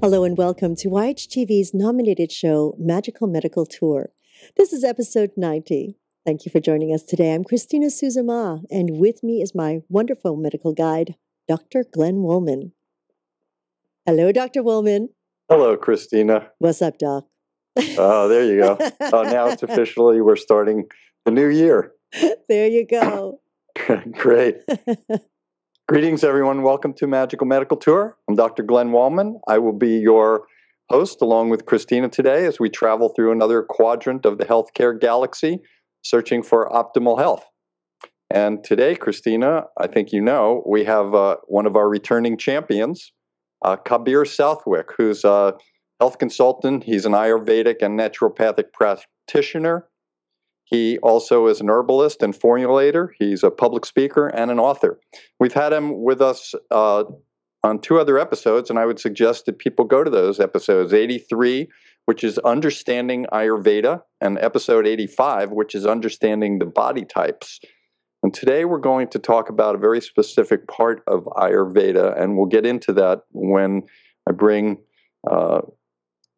Hello and welcome to YHTV's nominated show, Magical Medical Tour. This is episode 90. Thank you for joining us today. I'm Christina Suzama, and with me is my wonderful medical guide, Dr. Glenn Woolman. Hello, Dr. Woolman. Hello, Christina. What's up, Doc? Oh, there you go. Oh, now it's officially, we're starting the new year. There you go. Great. Greetings, everyone. Welcome to Magical Medical Tour. I'm Dr. Glenn Woolman. I will be your host along with Christina today as we travel through another quadrant of the healthcare galaxy, searching for optimal health. And today, Christina, I think you know, we have one of our returning champions, Kabir Southwick, who's a health consultant. He's an Ayurvedic and naturopathic practitioner. He also is an herbalist and formulator. He's a public speaker and an author. We've had him with us on two other episodes, and I would suggest that people go to those episodes, 83, which is Understanding Ayurveda, and episode 85, which is Understanding the Body Types. And today we're going to talk about a very specific part of Ayurveda, and we'll get into that when I bring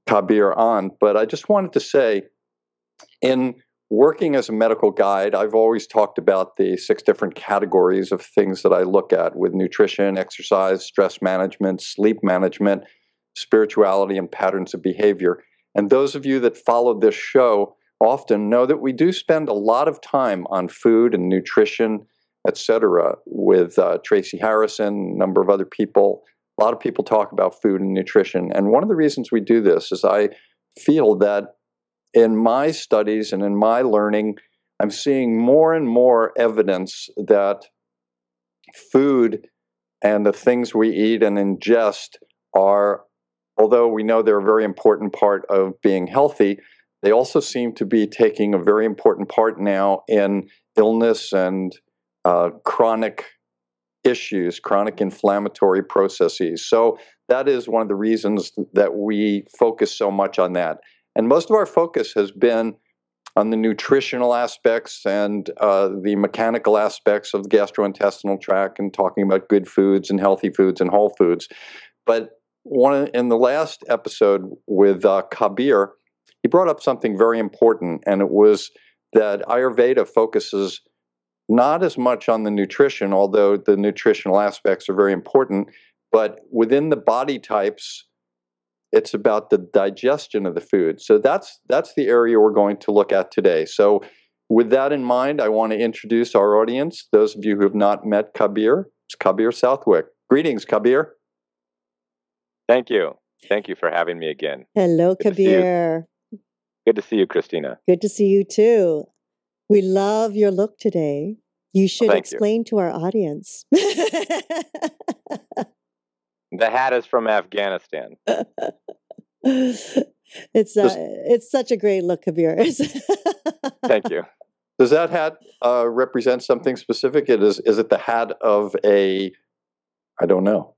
Kabir on. But I just wanted to say, in working as a medical guide, I've always talked about the 6 different categories of things that I look at with nutrition, exercise, stress management, sleep management, spirituality, and patterns of behavior. And those of you that follow this show often know that we do spend a lot of time on food and nutrition, etc., with Tracy Harrison, a number of other people. A lot of people talk about food and nutrition. And one of the reasons we do this is I feel that in my studies and in my learning, I'm seeing more and more evidence that food and the things we eat and ingest are, although we know they're a very important part of being healthy, they also seem to be taking a very important part now in illness and chronic issues, chronic inflammatory processes. So that is one of the reasons that we focus so much on that. And most of our focus has been on the nutritional aspects and the mechanical aspects of the gastrointestinal tract and talking about good foods and healthy foods and whole foods. But in the last episode with Kabir, he brought up something very important, and it was that Ayurveda focuses not as much on the nutrition, although the nutritional aspects are very important, but within the body types, it's about the digestion of the food. So that's the area we're going to look at today. So with that in mind, I want to introduce our audience. Those of you who have not met Kabir, it's Kabir Southwick. Greetings, Kabir. Thank you. Thank you for having me again. Hello, Kabir. Good to see you, Christina. Good to see you too. We love your look today. You should explain to our audience. The hat is from Afghanistan. It's such a great look, Kabir. Thank you. Does that hat represent something specific? Is it the hat of I don't know.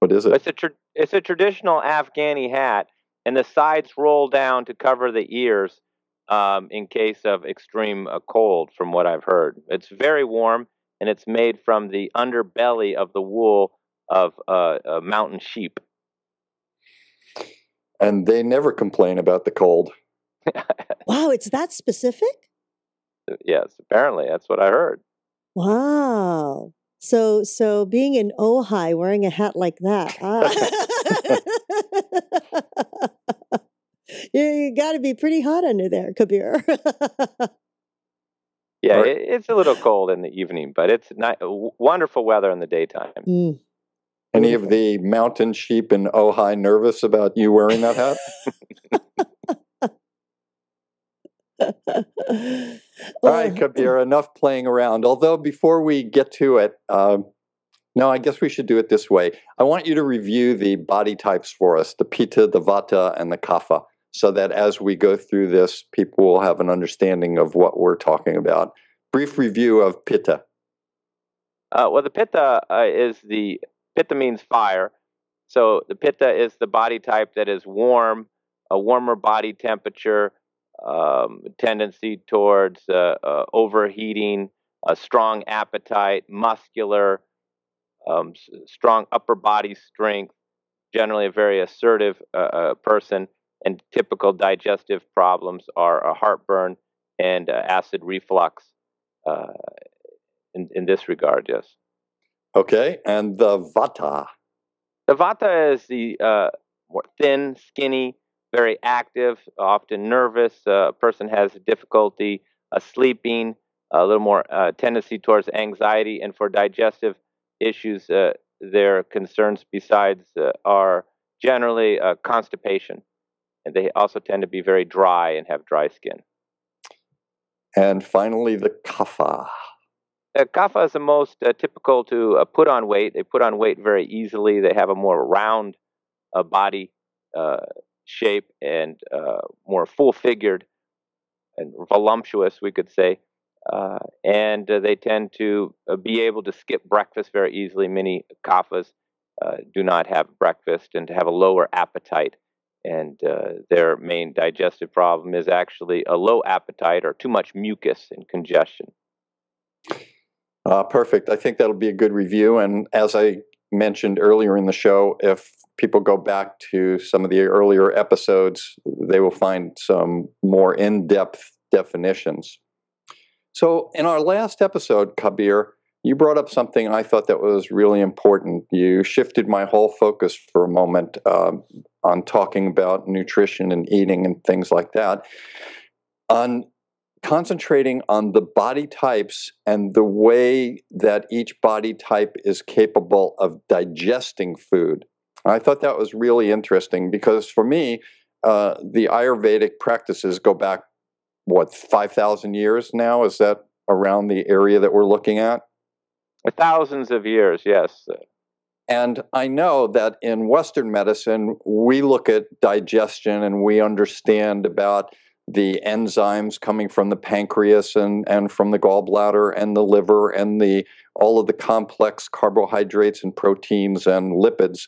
What is it? It's a traditional Afghani hat, and the sides roll down to cover the ears in case of extreme cold, from what I've heard. It's very warm, and it's made from the underbelly of the wool of mountain sheep. And they never complain about the cold. Wow, it's that specific? Yes, apparently. That's what I heard. Wow. So being in Ojai, wearing a hat like that, you got to be pretty hot under there, Kabir. Yeah, it's a little cold in the evening, but it's wonderful weather in the daytime. Mm. Any of the mountain sheep in Ojai nervous about you wearing that hat? All right, Kabir, enough playing around. Although before we get to it, no, I guess we should do it this way. I want you to review the body types for us, the Pitta, the Vata, and the Kapha, so that as we go through this, people will have an understanding of what we're talking about. Brief review of Pitta. Well, the Pitta Pitta means fire. So the Pitta is the body type that is warm, a warmer body temperature, tendency towards overheating, a strong appetite, muscular, strong upper body strength, generally a very assertive person, and typical digestive problems are heartburn and acid reflux uh, in this regard, yes. Okay, and the vata. The vata is the more thin, skinny, very active, often nervous. A person has difficulty sleeping, a little more tendency towards anxiety, and for digestive issues, their concerns besides are generally constipation, and they also tend to be very dry and have dry skin. And finally, the kapha. Kapha is the most typical to put on weight. They put on weight very easily. They have a more round body uh, shape and more full-figured and voluptuous, we could say. And they tend to be able to skip breakfast very easily. Many kaphas do not have breakfast and have a lower appetite. And their main digestive problem is actually a low appetite or too much mucus and congestion. Perfect. I think that'll be a good review. And as I mentioned earlier in the show, if people go back to some of the earlier episodes, they will find some more in-depth definitions. So in our last episode, Kabir, you brought up something I thought that was really important. You shifted my whole focus for a moment on talking about nutrition and eating and things like that, on concentrating on the body types and the way that each body type is capable of digesting food. I thought that was really interesting because for me, the Ayurvedic practices go back, what, 5,000 years now? Is that around the area that we're looking at? Thousands of years, yes. And I know that in Western medicine, we look at digestion and we understand about the enzymes coming from the pancreas and from the gallbladder and the liver and all of the complex carbohydrates and proteins and lipids.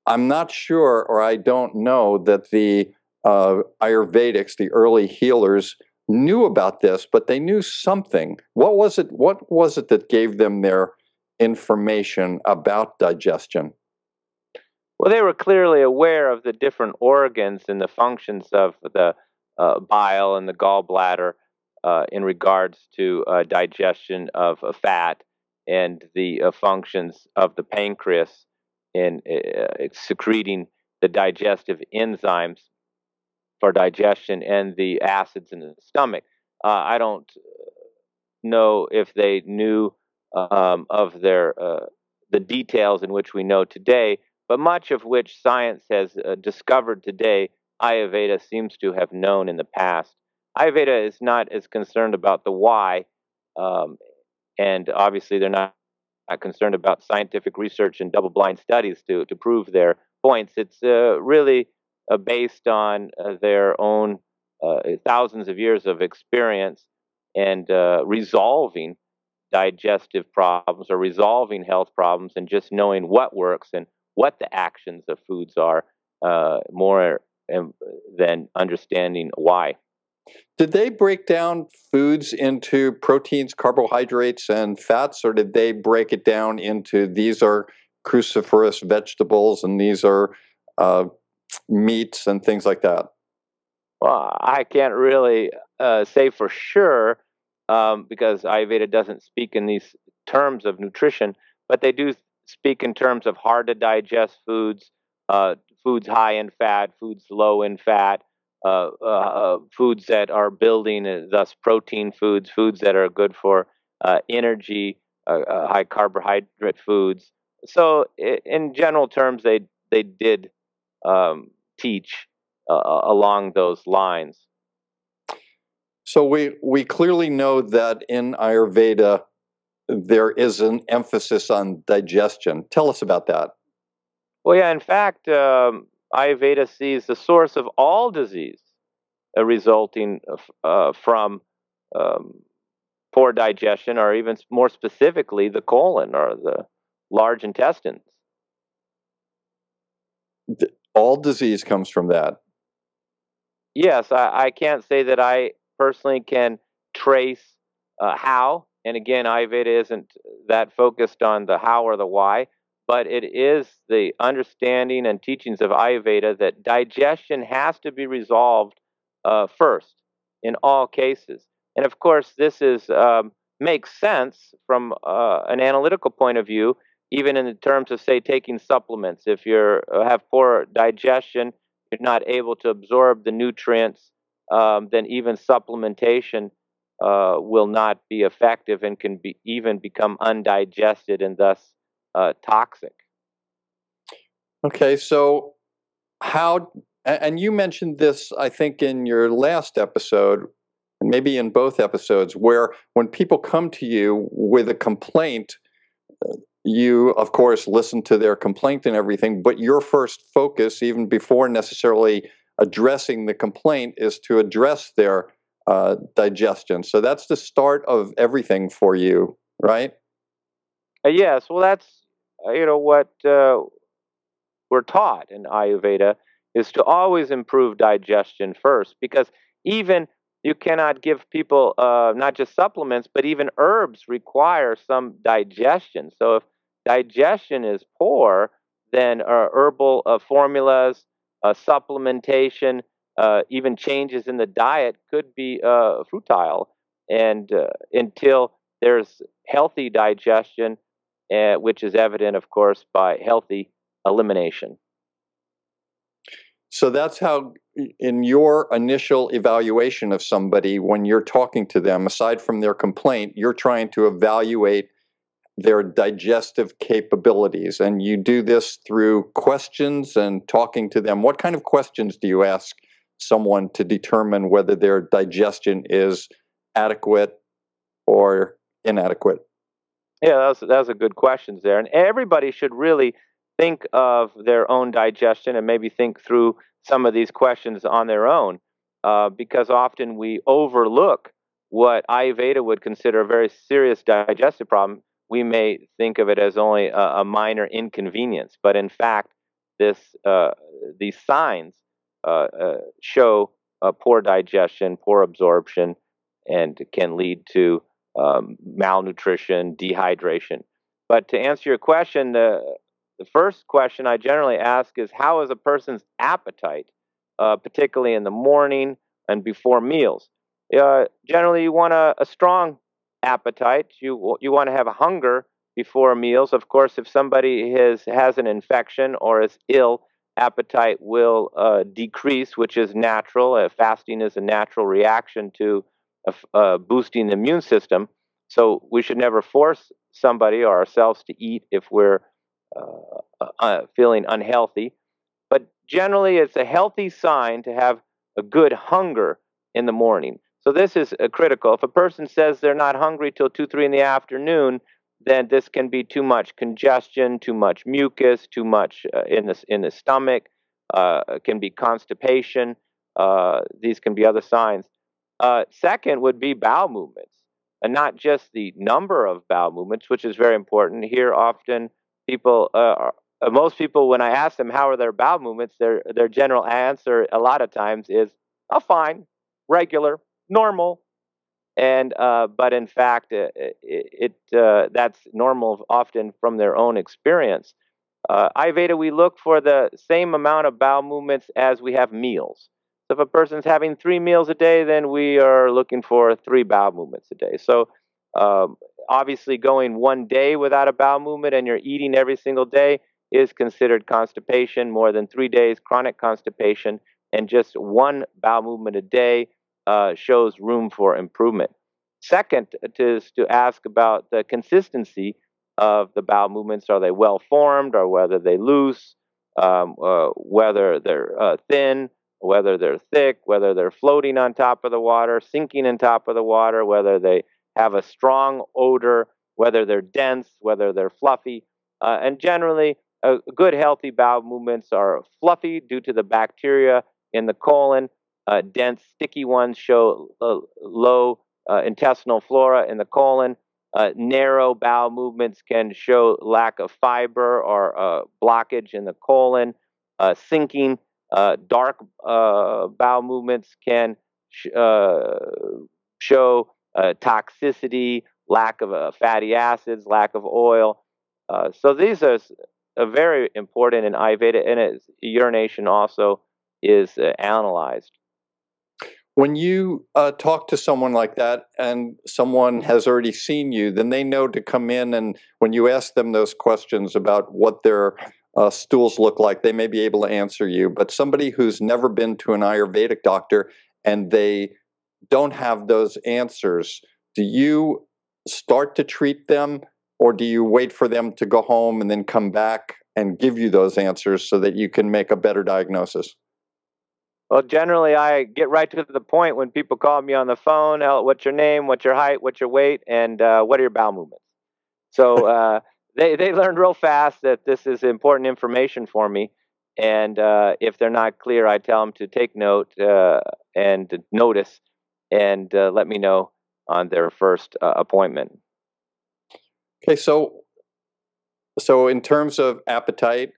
I'm not sure, or I don't know, that the Ayurvedics, the early healers, knew about this, but they knew something. What was it? What was it that gave them their information about digestion? Well, they were clearly aware of the different organs and the functions of the bile and the gallbladder in regards to digestion of fat, and the functions of the pancreas in secreting the digestive enzymes for digestion, and the acids in the stomach. I don't know if they knew of the details in which we know today, but much of which science has discovered today, Ayurveda seems to have known in the past. Ayurveda is not as concerned about the why, and obviously they're not concerned about scientific research and double-blind studies to prove their points. It's really based on their own thousands of years of experience and resolving digestive problems or resolving health problems, and just knowing what works and what the actions of foods are more than understanding why. Did they break down foods into proteins, carbohydrates, and fats, or did they break it down into these are cruciferous vegetables and these are meats and things like that? Well, I can't really say for sure because Ayurveda doesn't speak in these terms of nutrition, but they do speak in terms of hard to digest foods, foods high in fat, foods low in fat, foods that are building, thus protein foods, foods that are good for energy, high carbohydrate foods. So, in general terms, they did teach along those lines. So we clearly know that in Ayurveda there is an emphasis on digestion. Tell us about that. Well, yeah, in fact, Ayurveda sees the source of all disease resulting from poor digestion, or even more specifically, the colon or the large intestines. All disease comes from that. Yes, I can't say that I personally can trace how. And again, Ayurveda isn't that focused on the how or the why, but it is the understanding and teachings of Ayurveda that digestion has to be resolved first in all cases. And of course, this is makes sense from an analytical point of view, even in the terms of, say, taking supplements. If you have poor digestion, you're not able to absorb the nutrients, then even supplementation will not be effective and can be even become undigested and thus toxic. Okay, so and you mentioned this, I think, in your last episode, and maybe in both episodes, where when people come to you with a complaint, you, of course, listen to their complaint and everything, but your first focus, even before necessarily addressing the complaint, is to address their digestion. So that's the start of everything for you, right? Yes, well, that's what we're taught in Ayurveda is to always improve digestion first, because even you cannot give people not just supplements, but even herbs require some digestion. So if digestion is poor, then herbal formulas, supplementation, even changes in the diet could be futile. And until there's healthy digestion, which is evident, of course, by healthy elimination. So that's how, in your initial evaluation of somebody, when you're talking to them, aside from their complaint, you're trying to evaluate their digestive capabilities. And you do this through questions and talking to them. What kind of questions do you ask someone to determine whether their digestion is adequate or inadequate? Yeah, that's a good questions there. And everybody should really think of their own digestion and maybe think through some of these questions on their own, because often we overlook what Ayurveda would consider a very serious digestive problem. We may think of it as only a minor inconvenience, but in fact, these signs show poor digestion, poor absorption, and can lead to malnutrition, dehydration. But to answer your question, the first question I generally ask is, how is a person's appetite, particularly in the morning and before meals? Generally, you want a strong appetite. You want to have a hunger before meals. Of course, if somebody has an infection or is ill, appetite will decrease, which is natural. Fasting is a natural reaction to boosting the immune system. So we should never force somebody or ourselves to eat if we're feeling unhealthy. But generally, it's a healthy sign to have a good hunger in the morning. So this is critical. If a person says they're not hungry till 2, 3 in the afternoon, then this can be too much congestion, too much mucus, too much in the stomach. It can be constipation. These can be other signs. Second would be bowel movements, and not just the number of bowel movements, which is very important. Here, often people, most people, when I ask them how are their bowel movements, their general answer a lot of times is, "Oh, fine, regular, normal." And but in fact, that's normal often from their own experience. Ayurveda, we look for the same amount of bowel movements as we have meals. So if a person's having 3 meals a day, then we are looking for 3 bowel movements a day. So obviously, going 1 day without a bowel movement and you're eating every single day is considered constipation. More than 3 days, chronic constipation, and just 1 bowel movement a day shows room for improvement. Second is to ask about the consistency of the bowel movements. Are they well formed, or whether they loose, whether they're thin, whether they're thick, whether they're floating on top of the water, sinking on top of the water, whether they have a strong odor, whether they're dense, whether they're fluffy. And generally, good healthy bowel movements are fluffy due to the bacteria in the colon. Dense, sticky ones show low intestinal flora in the colon. Narrow bowel movements can show lack of fiber or blockage in the colon. Sinking, dark bowel movements can show toxicity, lack of fatty acids, lack of oil. So these are very important in Ayurveda, and urination also is analyzed. When you talk to someone like that and someone has already seen you, then they know to come in, and when you ask them those questions about what their stools look like, they may be able to answer you. But somebody who's never been to an Ayurvedic doctor and they don't have those answers, do you start to treat them, or do you wait for them to go home and then come back and give you those answers so that you can make a better diagnosis? Well, generally, I get right to the point when people call me on the phone. What's your name? What's your height? What's your weight? And what are your bowel movements? So they learned real fast that this is important information for me. And if they're not clear, I tell them to take note and to notice and let me know on their first appointment. Okay, so in terms of appetite,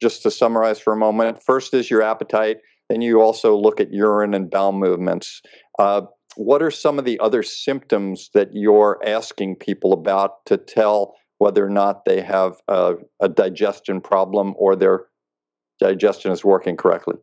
just to summarize for a moment, first is your appetite. Then you also look at urine and bowel movements. What are some of the other symptoms that you're asking people about to tell whether or not they have a digestion problem or their digestion is working correctly?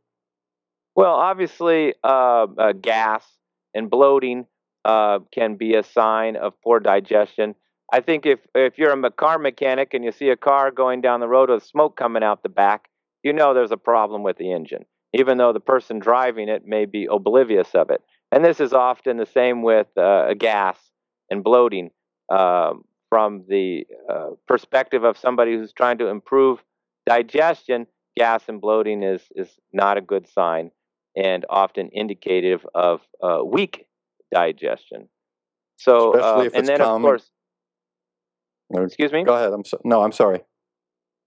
Well, obviously, gas and bloating can be a sign of poor digestion. I think if you're a car mechanic and you see a car going down the road with smoke coming out the back, you know there's a problem with the engine, even though the person driving it may be oblivious of it. And this is often the same with gas and bloating. From the perspective of somebody who's trying to improve digestion, gas and bloating is not a good sign and often indicative of weak digestion. So, Especially if and it's then of common. course, excuse me. Go ahead. No, I'm sorry.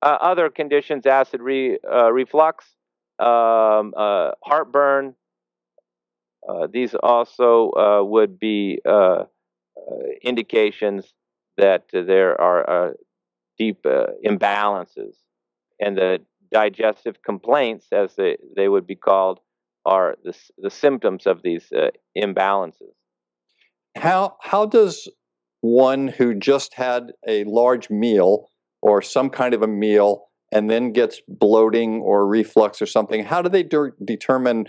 Other conditions: acid reflux, heartburn. These also would be indications that there are deep imbalances, and the digestive complaints, as they would be called, are the symptoms of these imbalances. How does one who just had a large meal or some kind of a meal and then gets bloating or reflux or something, how do they determine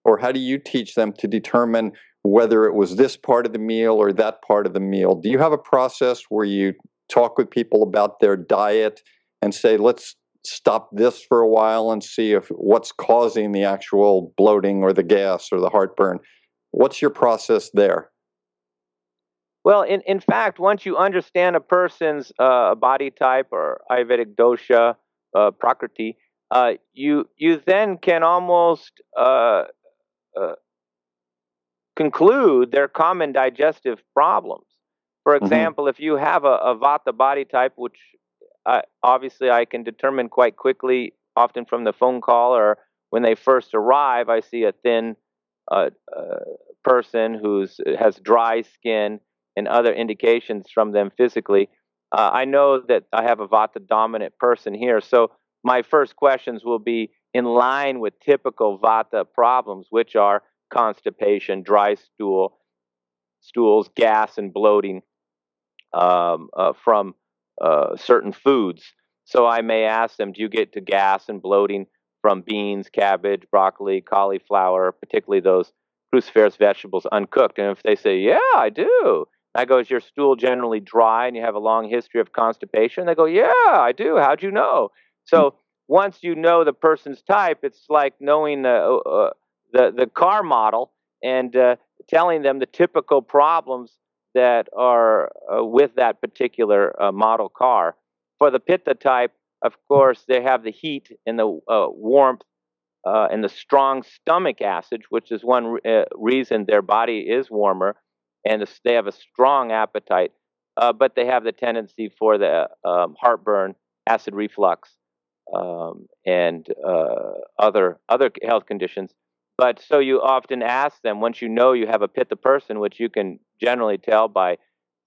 or how do you teach them to determine whether it was this part of the meal or that part of the meal? Do you have a process where you talk with people about their diet and say, let's stop this for a while and see if what's causing the actual bloating or the gas or the heartburn? What's your process there? Well, in fact, once you understand a person's body type or Ayurvedic dosha, prakriti, you then can almost conclude their common digestive problems. For example, if you have a vata body type, which obviously I can determine quite quickly, often from the phone call or when they first arrive, I see a thin person who has dry skin and other indications from them physically. I know that I have a vata dominant person here. So my first questions will be in line with typical vata problems, which are constipation, dry stools, gas and bloating from certain foods. So I may ask them, do you get to gas and bloating from beans, cabbage, broccoli, cauliflower, particularly those cruciferous vegetables uncooked? And if they say, yeah, I do, I go, is your stool generally dry and you have a long history of constipation? They go, yeah, I do. How'd you know? So once you know the person's type, it's like knowing the car model and telling them the typical problems that are with that particular model car. For the Pitta type, of course, they have the heat and the warmth and the strong stomach acid, which is one reason their body is warmer, and they have a strong appetite, but they have the tendency for the heartburn, acid reflux, and other health conditions. But so you often ask them, once you know you have a Pitta person, which you can generally tell by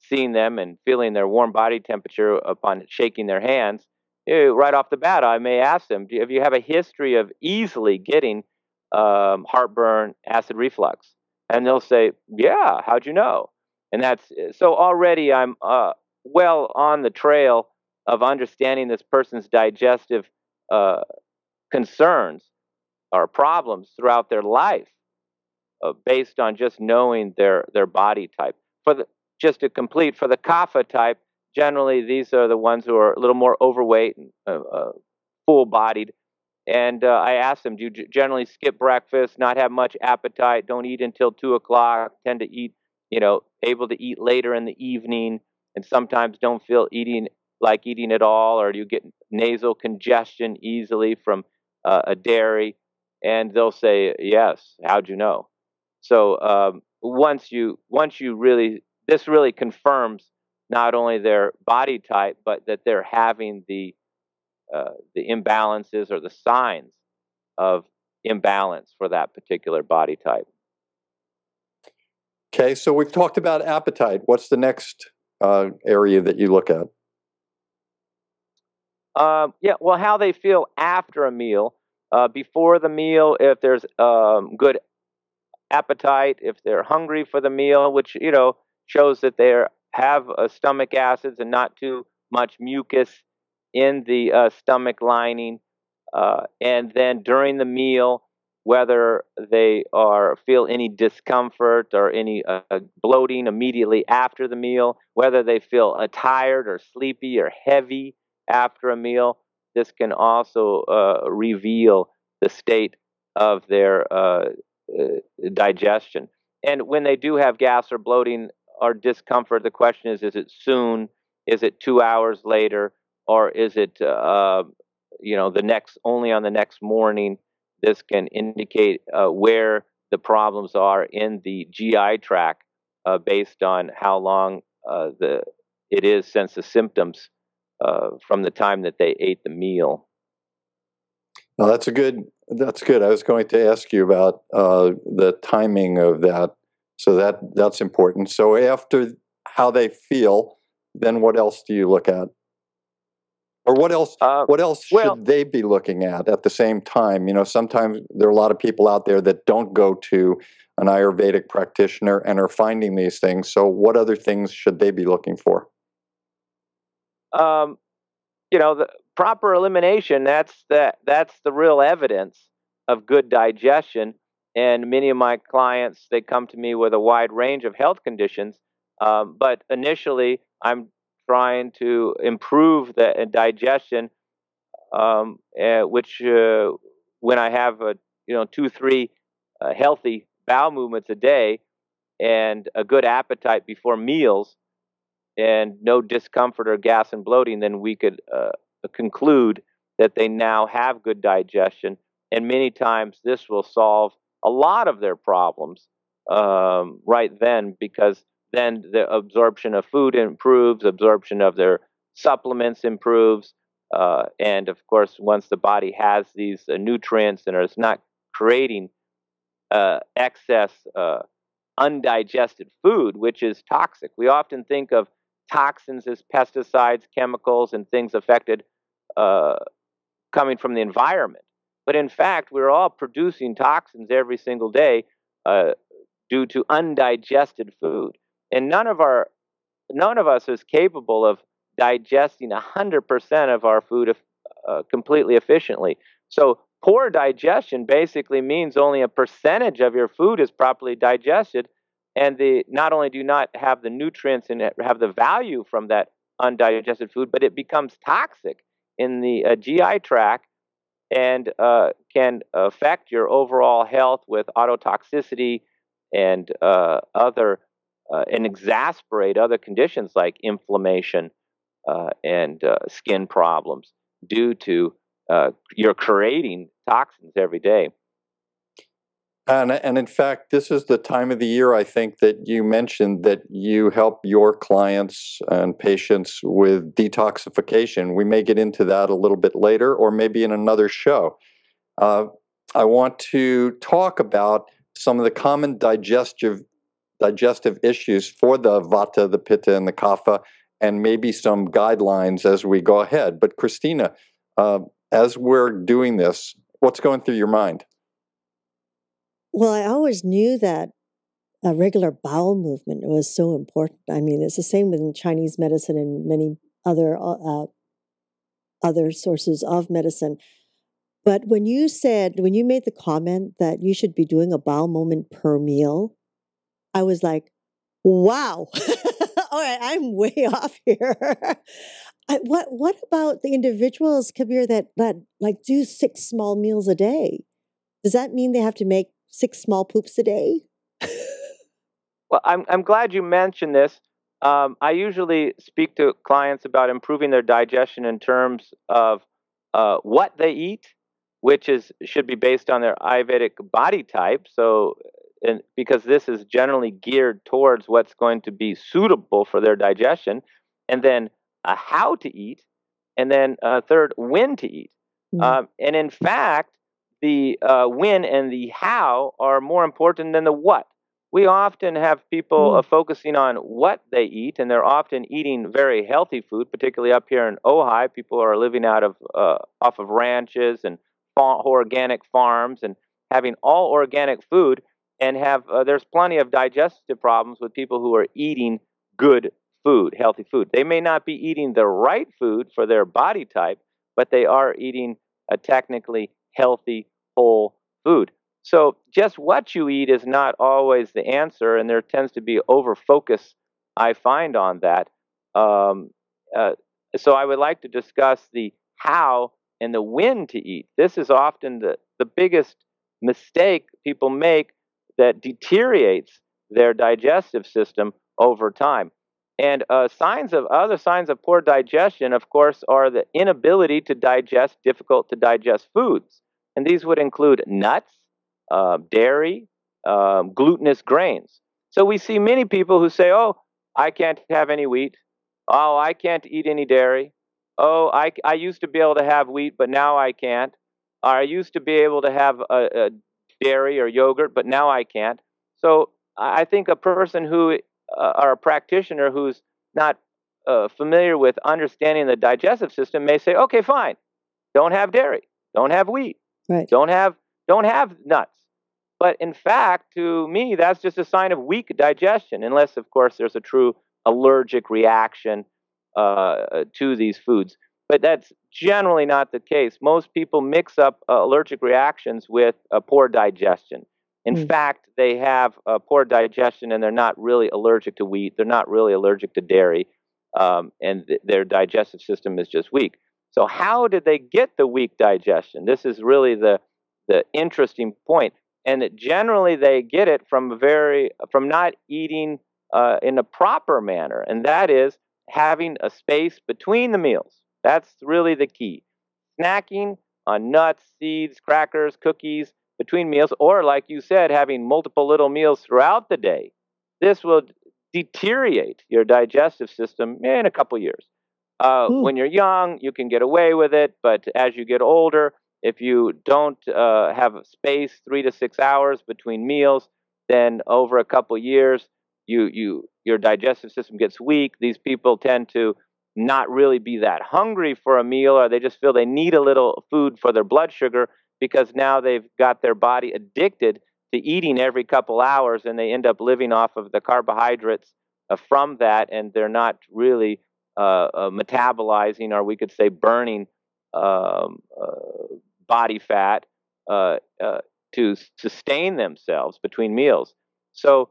seeing them and feeling their warm body temperature upon shaking their hands, right off the bat, I may ask them, if you have a history of easily getting heartburn, acid reflux? And they'll say, yeah, how'd you know? And that's so already I'm well on the trail of understanding this person's digestive concerns or problems throughout their life based on just knowing their body type. Just to complete, for the kapha type, generally these are the ones who are a little more overweight and full-bodied. And I ask them, do you generally skip breakfast, not have much appetite, don't eat until 2 o'clock, tend to eat, able to eat later in the evening, and sometimes don't feel like eating at all, or you get nasal congestion easily from a dairy? And they'll say, yes. How'd you know? So this really confirms not only their body type, but that they're having the imbalances or the signs of imbalance for that particular body type. Okay, so we've talked about appetite. What's the next area that you look at? How they feel after a meal. Before the meal, if there's good appetite, if they're hungry for the meal, which shows that they have stomach acids and not too much mucus in the stomach lining, and then during the meal, whether they feel any discomfort or any bloating immediately after the meal, whether they feel tired or sleepy or heavy after a meal, this can also reveal the state of their digestion. And when they do have gas or bloating or discomfort, the question is it soon? Is it 2 hours later? Or is it, only on the next morning? This can indicate where the problems are in the GI tract based on how long it is since the symptoms from the time that they ate the meal. Now that's good. I was going to ask you about the timing of that. So that's important. So after how they feel, then what else do you look at? Or what else should they be looking at the same time? Sometimes there are a lot of people out there that don't go to an Ayurvedic practitioner and are finding these things. So what other things should they be looking for? The proper elimination, that's the real evidence of good digestion. And many of my clients, they come to me with a wide range of health conditions. But initially, I'm trying to improve the digestion, which when I have 2-3 healthy bowel movements a day and a good appetite before meals and no discomfort or gas and bloating, then we could conclude that they now have good digestion. And many times this will solve a lot of their problems right then, because then the absorption of food improves, absorption of their supplements improves, and of course, once the body has these nutrients and is not creating excess undigested food, which is toxic. We often think of toxins as pesticides, chemicals, and things affected coming from the environment. But in fact, we're all producing toxins every single day due to undigested food. And none of us is capable of digesting 100% of our food completely efficiently. So poor digestion basically means only a percentage of your food is properly digested, and not only do you not have the nutrients and have the value from that undigested food, but it becomes toxic in the GI tract and can affect your overall health with autotoxicity and and exacerbate other conditions like inflammation and skin problems due to you're creating toxins every day. And in fact, this is the time of the year, I think, that you mentioned that you help your clients and patients with detoxification. We may get into that a little bit later, or maybe in another show. I want to talk about some of the common digestive issues for the vata, the pitta, and the kapha, and maybe some guidelines as we go ahead. But Christina, as we're doing this, what's going through your mind? Well, I always knew that a regular bowel movement was so important. I mean, it's the same with Chinese medicine and many other other sources of medicine. But when you made the comment that you should be doing a bowel movement per meal, I was like, wow. All right, I'm way off here. What about the individuals, Kabir, that like do 6 small meals a day? Does that mean they have to make 6 small poops a day? Well, I'm glad you mentioned this. I usually speak to clients about improving their digestion in terms of what they eat, which should be based on their Ayurvedic body type. So, because this is generally geared towards what's going to be suitable for their digestion, and then how to eat, and then third, when to eat. And in fact, the when and the how are more important than the what. We often have people focusing on what they eat, and they're often eating very healthy food, particularly up here in Ojai. People are living out of off of ranches and organic farms and having all organic food, and have there's plenty of digestive problems with people who are eating good food, healthy food. They may not be eating the right food for their body type, but they are eating a technically healthy, whole food. So just what you eat is not always the answer, and there tends to be over focus, I find, on that. So I would like to discuss the how and the when to eat. This is often the biggest mistake people make that deteriorates their digestive system over time. And other signs of poor digestion, of course, are the inability to digest difficult to digest foods. And these would include nuts, dairy, glutinous grains. So we see many people who say, oh, I can't have any wheat. Oh, I can't eat any dairy. Oh, I used to be able to have wheat, but now I can't. Or I used to be able to have a dairy or yogurt, but now I can't. So I think a person or a practitioner who's not familiar with understanding the digestive system may say, okay, fine, don't have dairy, don't have wheat, Right. don't have nuts. But in fact, to me, that's just a sign of weak digestion, unless, of course, there's a true allergic reaction to these foods. But that's generally not the case. Most people mix up allergic reactions with poor digestion. In fact, they have poor digestion and they're not really allergic to wheat. They're not really allergic to dairy. And their digestive system is just weak. So how did they get the weak digestion? This is really the interesting point. And generally they get it from not eating in a proper manner. And that is having a space between the meals. That's really the key. Snacking on nuts, seeds, crackers, cookies between meals, or like you said, having multiple little meals throughout the day. This will deteriorate your digestive system in a couple years. When you're young, you can get away with it, but as you get older, if you don't have space 3 to 6 hours between meals, then over a couple years, your digestive system gets weak. These people tend to not really be that hungry for a meal, or they just feel they need a little food for their blood sugar because now they've got their body addicted to eating every couple hours, and they end up living off of the carbohydrates from that, and they're not really metabolizing, or we could say burning body fat to sustain themselves between meals. So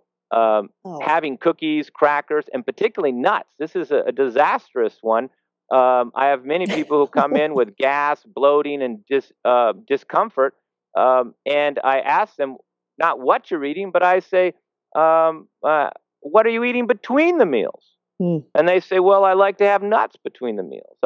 having cookies, crackers, and particularly nuts. This is a disastrous one. I have many people who come in with gas, bloating, and discomfort. And I ask them not what you're eating, but I say, what are you eating between the meals? And they say, well, I like to have nuts between the meals.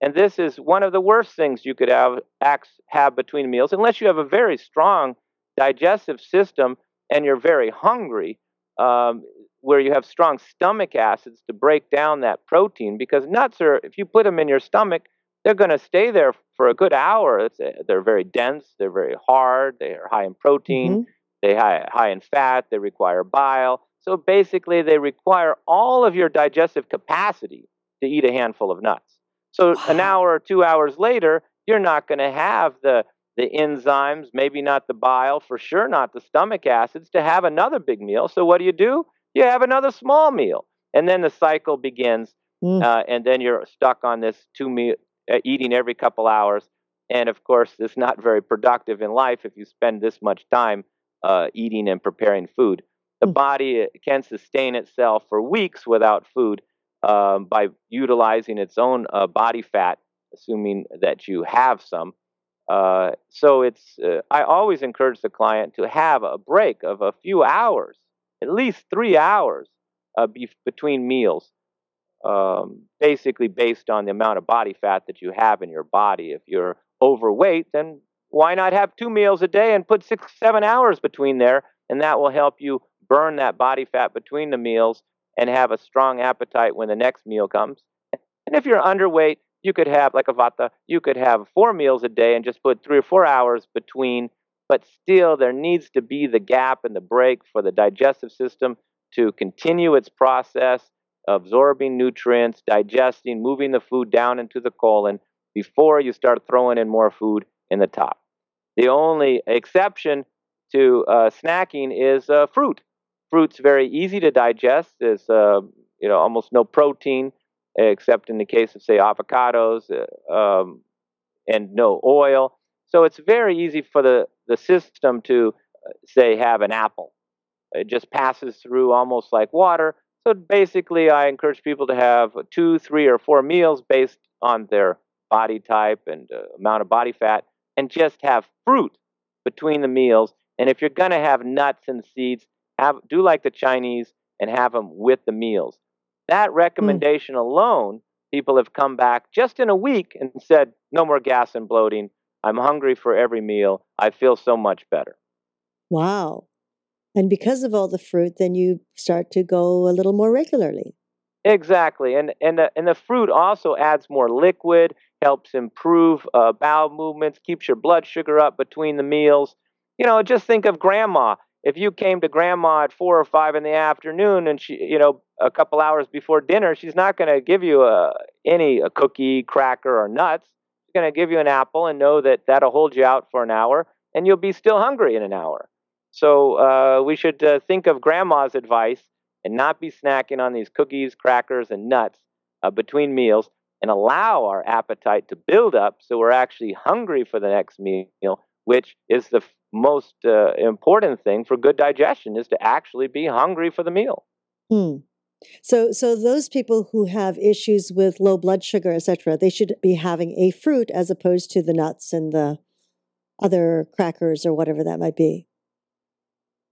And this is one of the worst things you could have between meals, unless you have a very strong digestive system and you're very hungry, where you have strong stomach acids to break down that protein. Because nuts if you put them in your stomach, they're going to stay there for a good hour. They're very dense, they're very hard, they are high in protein, they're high in fat, they require bile. So basically, they require all of your digestive capacity to eat a handful of nuts. So an hour or 2 hours later, you're not going to have the enzymes, maybe not the bile, for sure not the stomach acids, to have another big meal. So what do? You have another small meal. And then the cycle begins, and then you're stuck on this eating every couple hours. And of course, it's not very productive in life if you spend this much time eating and preparing food. The body can sustain itself for weeks without food by utilizing its own body fat, assuming that you have some. So I always encourage the client to have a break of a few hours, at least 3 hours between meals, basically based on the amount of body fat that you have in your body. If you're overweight, then why not have 2 meals a day and put 6, 7 hours between there? And that will help you burn that body fat between the meals and have a strong appetite when the next meal comes. And if you're underweight, you could have, like a vata, you could have 4 meals a day and just put 3 or 4 hours between. But still, there needs to be the gap and the break for the digestive system to continue its process, absorbing nutrients, digesting, moving the food down into the colon before you start throwing in more food in the top. The only exception to snacking is fruit. Fruit's very easy to digest. There's almost no protein, except in the case of, say, avocados, and no oil. So it's very easy for the system to, say, have an apple. It just passes through almost like water. So basically, I encourage people to have 2, 3, or 4 meals based on their body type and amount of body fat, and just have fruit between the meals. And if you're going to have nuts and seeds, do like the Chinese and have them with the meals. That recommendation alone, people have come back just in a week and said, no more gas and bloating. I'm hungry for every meal. I feel so much better. Wow. And because of all the fruit, then you start to go a little more regularly. Exactly. And the fruit also adds more liquid, helps improve bowel movements, keeps your blood sugar up between the meals. Just think of grandma. If you came to grandma at 4 or 5 in the afternoon and she, a couple hours before dinner, she's not going to give you a cookie, cracker, or nuts. She's going to give you an apple and know that that'll hold you out for an hour and you'll be still hungry in an hour. So we should think of grandma's advice and not be snacking on these cookies, crackers, and nuts between meals, and allow our appetite to build up so we're actually hungry for the next meal, which is the most important thing for good digestion, is to actually be hungry for the meal. So those people who have issues with low blood sugar, etc., they should be having a fruit as opposed to the nuts and the other crackers or whatever that might be.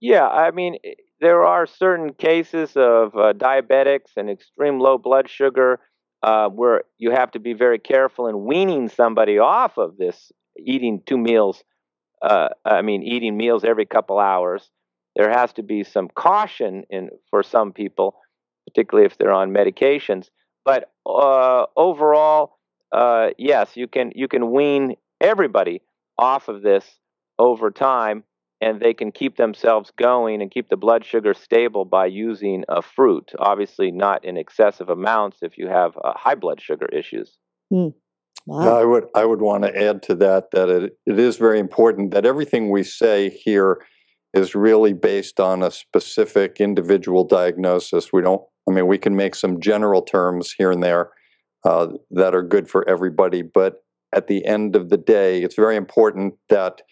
Yeah, I mean, there are certain cases of diabetics and extreme low blood sugar where you have to be very careful in weaning somebody off of this eating 2 meals. Eating meals every couple hours. There has to be some caution for some people, particularly if they're on medications. But overall, yes, you can wean everybody off of this over time, and they can keep themselves going and keep the blood sugar stable by using a fruit. Obviously, not in excessive amounts if you have high blood sugar issues. Wow. I would want to add to that it is very important that everything we say here is really based on a specific individual diagnosis. We can make some general terms here and there that are good for everybody, but at the end of the day, it's very important that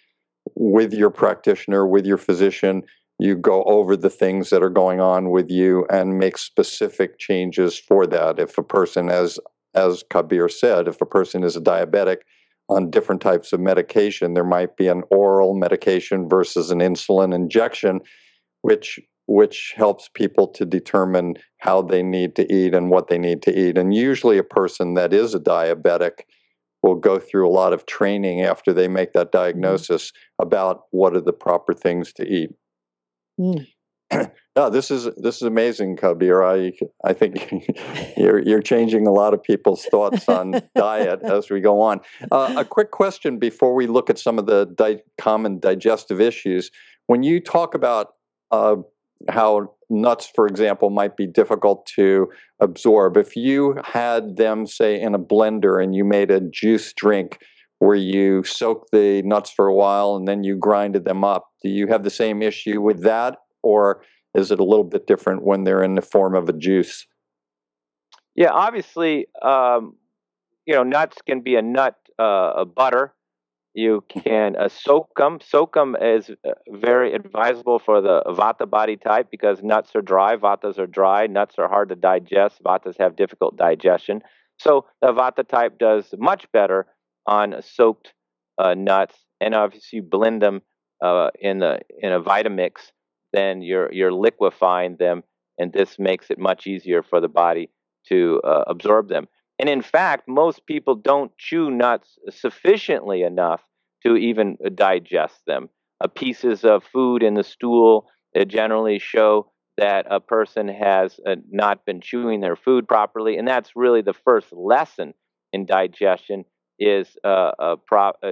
with your practitioner, with your physician, you go over the things that are going on with you and make specific changes for that. If a person, as Kabir said, if a person is a diabetic on different types of medication, there might be an oral medication versus an insulin injection, which helps people to determine how they need to eat and what they need to eat. And usually a person that is a diabetic will go through a lot of training after they make that diagnosis about what are the proper things to eat. No, this is amazing, Kabir. I think you're changing a lot of people's thoughts on diet as we go on. A quick question before we look at some of the common digestive issues. When you talk about how nuts, for example, might be difficult to absorb, if you had them, say, in a blender and you made a juice drink where you soaked the nuts for a while and then you grinded them up, do you have the same issue with that? Or is it a little bit different when they're in the form of a juice? Yeah, obviously, nuts can be a butter. You can soak them. Soak them is very advisable for the Vata body type because nuts are dry, Vatas are dry. Nuts are hard to digest. Vatas have difficult digestion. So the Vata type does much better on soaked nuts. And obviously, you blend them in a Vitamix, then you're liquefying them, and this makes it much easier for the body to absorb them. And in fact, most people don't chew nuts sufficiently enough to even digest them. Pieces of food in the stool generally show that a person has not been chewing their food properly, and that's really the first lesson in digestion is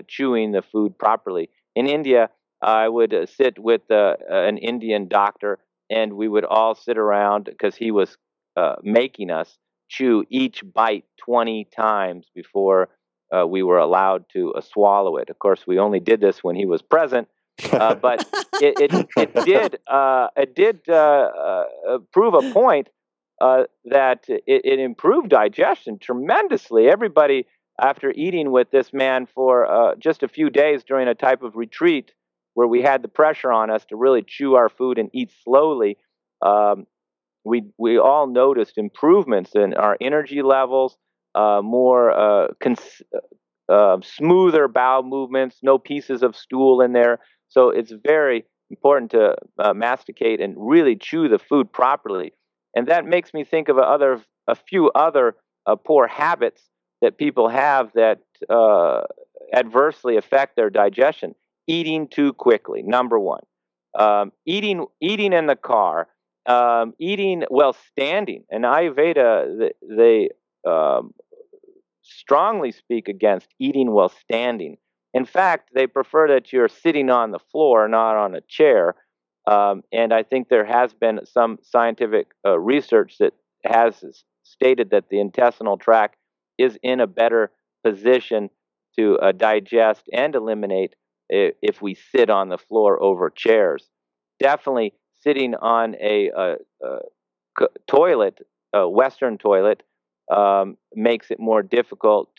chewing the food properly. In India, I would sit with an Indian doctor, and we would all sit around because he was making us chew each bite 20 times before we were allowed to swallow it. Of course, we only did this when he was present, but it did prove a point that it improved digestion tremendously. Everybody, after eating with this man for just a few days during a type of retreat where we had the pressure on us to really chew our food and eat slowly, we all noticed improvements in our energy levels, smoother bowel movements, no pieces of stool in there. So it's very important to masticate and really chew the food properly. And that makes me think of a few other poor habits that people have that adversely affect their digestion. Eating too quickly, number one. Eating in the car. Eating while standing. In Ayurveda, they strongly speak against eating while standing. In fact, they prefer that you're sitting on the floor, not on a chair. And I think there has been some scientific research that has stated that the intestinal tract is in a better position to digest and eliminate if we sit on the floor over chairs. Definitely sitting on a toilet, a Western toilet, makes it more difficult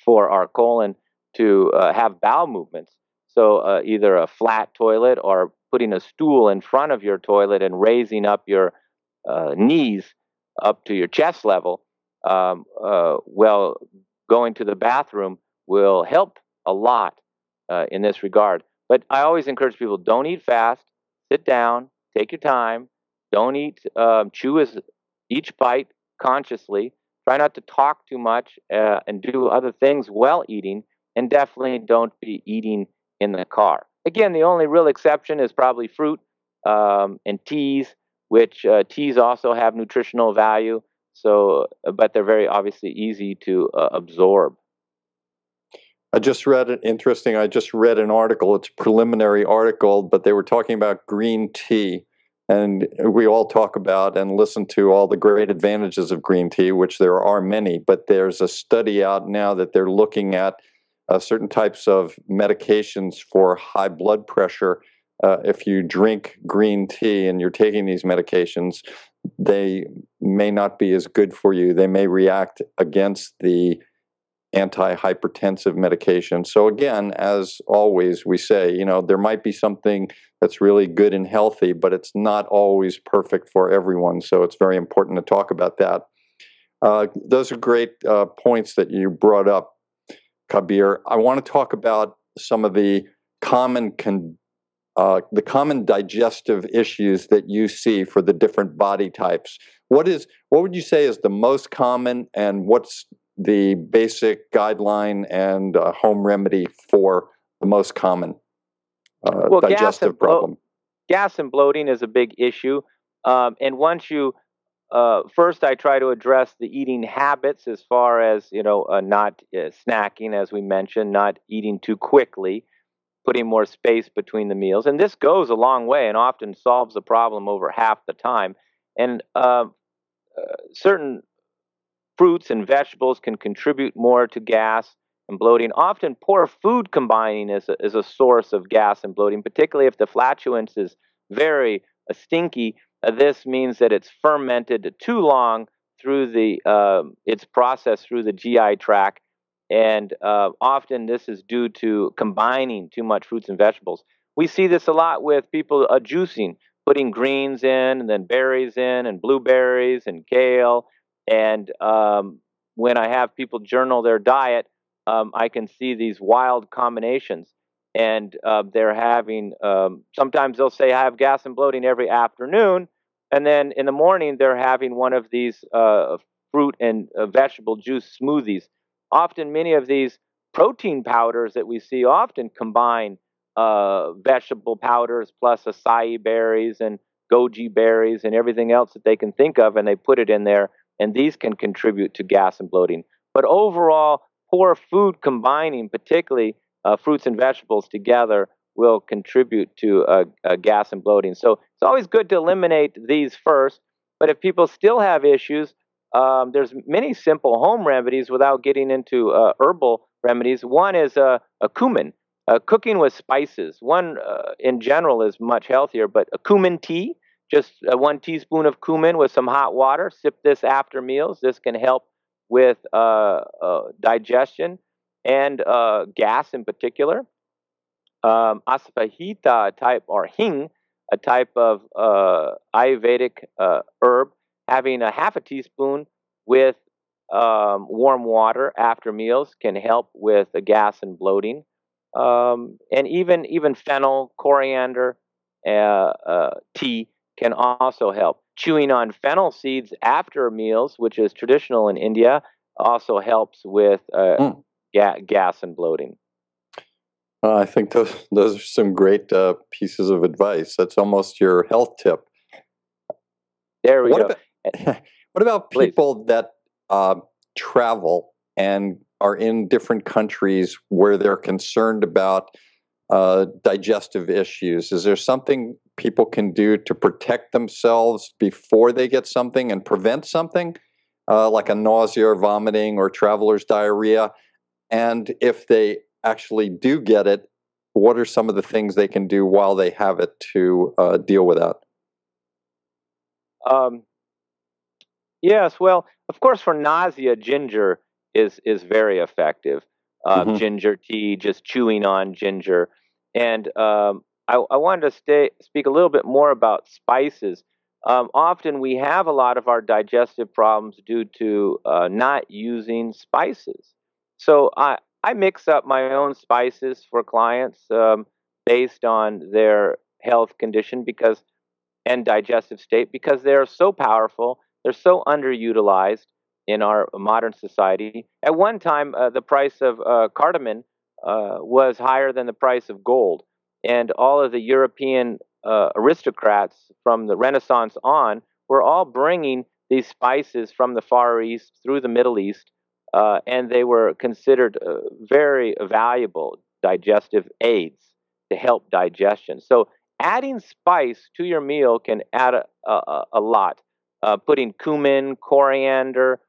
for our colon to have bowel movements. So either a flat toilet or putting a stool in front of your toilet and raising up your knees up to your chest level while going to the bathroom will help a lot in this regard. But I always encourage people, don't eat fast, sit down, take your time, don't eat, chew each bite consciously, try not to talk too much and do other things while eating, and definitely don't be eating in the car. Again, the only real exception is probably fruit and teas, which teas also have nutritional value, but they're very obviously easy to absorb. I just read an article. It's a preliminary article, but they were talking about green tea. And we all talk about and listen to all the great advantages of green tea, which there are many. But there's a study out now that they're looking at certain types of medications for high blood pressure. If you drink green tea and you're taking these medications, they may not be as good for you. They may react against the antihypertensive medication. So again, as always, we say, there might be something that's really good and healthy, but it's not always perfect for everyone. So it's very important to talk about that. Those are great points that you brought up, Kabir. I want to talk about some of the common digestive issues that you see for the different body types. What would you say is the most common, and what's the basic guideline and home remedy for the most common digestive problem? Gas and bloating is a big issue. And once you, first I try to address the eating habits as far as, not snacking, as we mentioned, not eating too quickly, putting more space between the meals. And this goes a long way and often solves the problem over half the time. And certain fruits and vegetables can contribute more to gas and bloating. Often poor food combining is a source of gas and bloating, particularly if the flatulence is very stinky. This means that it's fermented too long through the it's processed through the GI tract, and often this is due to combining too much fruits and vegetables. We see this a lot with people juicing, putting greens in, and then berries in, and blueberries and kale. And when I have people journal their diet, I can see these wild combinations. And they're having, sometimes they'll say, I have gas and bloating every afternoon. And then in the morning, they're having one of these fruit and vegetable juice smoothies. Often, many of these protein powders that we see often combine vegetable powders plus acai berries and goji berries and everything else that they can think of, and they put it in there. And these can contribute to gas and bloating. But overall, poor food combining, particularly fruits and vegetables together, will contribute to gas and bloating. So it's always good to eliminate these first. But if people still have issues, there's many simple home remedies without getting into herbal remedies. One is a cumin, cooking with spices. One in general is much healthier, but a cumin tea, just 1 teaspoon of cumin with some hot water. Sip this after meals. This can help with digestion and gas in particular. Asafetida type, or hing, a type of Ayurvedic herb, having a half a teaspoon with warm water after meals can help with the gas and bloating. And even fennel, coriander tea can also help. Chewing on fennel seeds after meals, which is traditional in India, also helps with gas and bloating. I think those are some great pieces of advice. That's almost your health tip. There we go. What about people that travel and are in different countries where they're concerned about digestive issues? Is there something people can do to protect themselves before they get something and prevent something, like a nausea or vomiting or traveler's diarrhea? And if they actually do get it, what are some of the things they can do while they have it to deal with that? Yes, well, of course, for nausea, ginger is very effective. Ginger tea, just chewing on ginger. And I wanted to speak a little bit more about spices. Often we have a lot of our digestive problems due to not using spices. So I mix up my own spices for clients based on their health condition and digestive state, because they're so powerful. They're so underutilized in our modern society. At one time, the price of cardamom was higher than the price of gold. And all of the European aristocrats from the Renaissance on were all bringing these spices from the Far East through the Middle East. And they were considered very valuable digestive aids to help digestion. So adding spice to your meal can add a lot. Putting cumin, coriander,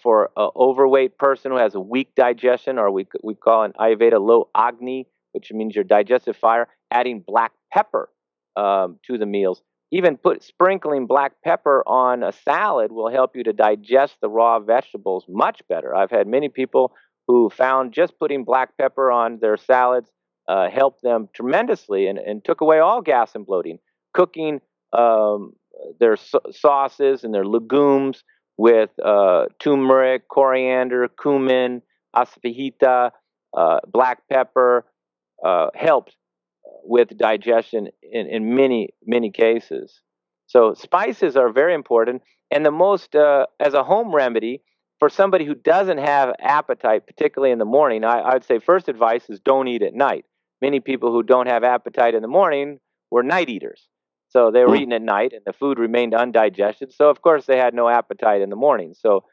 for an overweight person who has a weak digestion, or we call in Ayurveda low agni, which means your digestive fire. Adding black pepper to the meals. Even sprinkling black pepper on a salad will help you to digest the raw vegetables much better. I've had many people who found just putting black pepper on their salads helped them tremendously and took away all gas and bloating. Cooking their sauces and their legumes with turmeric, coriander, cumin, asafetida, black pepper helped with digestion in many cases. So spices are very important. And the most, as a home remedy, for somebody who doesn't have appetite, particularly in the morning, I'd say first advice is don't eat at night. Many people who don't have appetite in the morning were night eaters. So they were eating at night and the food remained undigested. So, of course, they had no appetite in the morning. So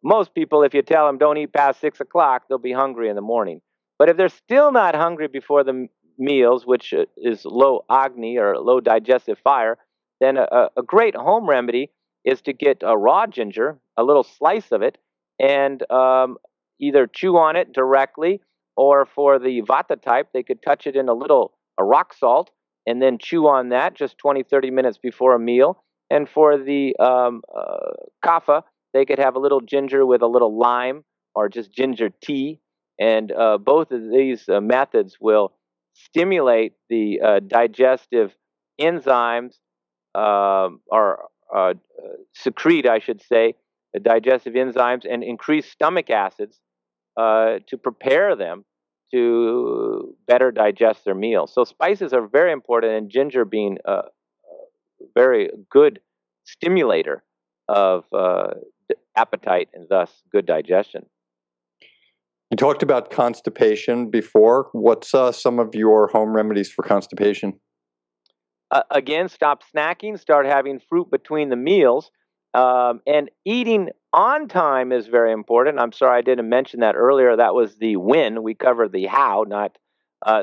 most people, if you tell them don't eat past 6 o'clock, they'll be hungry in the morning. But if they're still not hungry before the meals, which is low agni or low digestive fire, then a great home remedy is to get a raw ginger, a little slice of it, and either chew on it directly, or for the vata type, they could touch it in a rock salt and then chew on that just 20, 30 minutes before a meal. And for the kapha, they could have a little ginger with a little lime or just ginger tea. And both of these methods will stimulate the digestive enzymes or secrete, I should say, the digestive enzymes and increase stomach acids to prepare them to better digest their meals. So spices are very important, and ginger being a very good stimulator of appetite and thus good digestion. You talked about constipation before. What's some of your home remedies for constipation? Again, stop snacking, start having fruit between the meals, and eating on time is very important. I'm sorry I didn't mention that earlier. That was the when. We covered the how, not.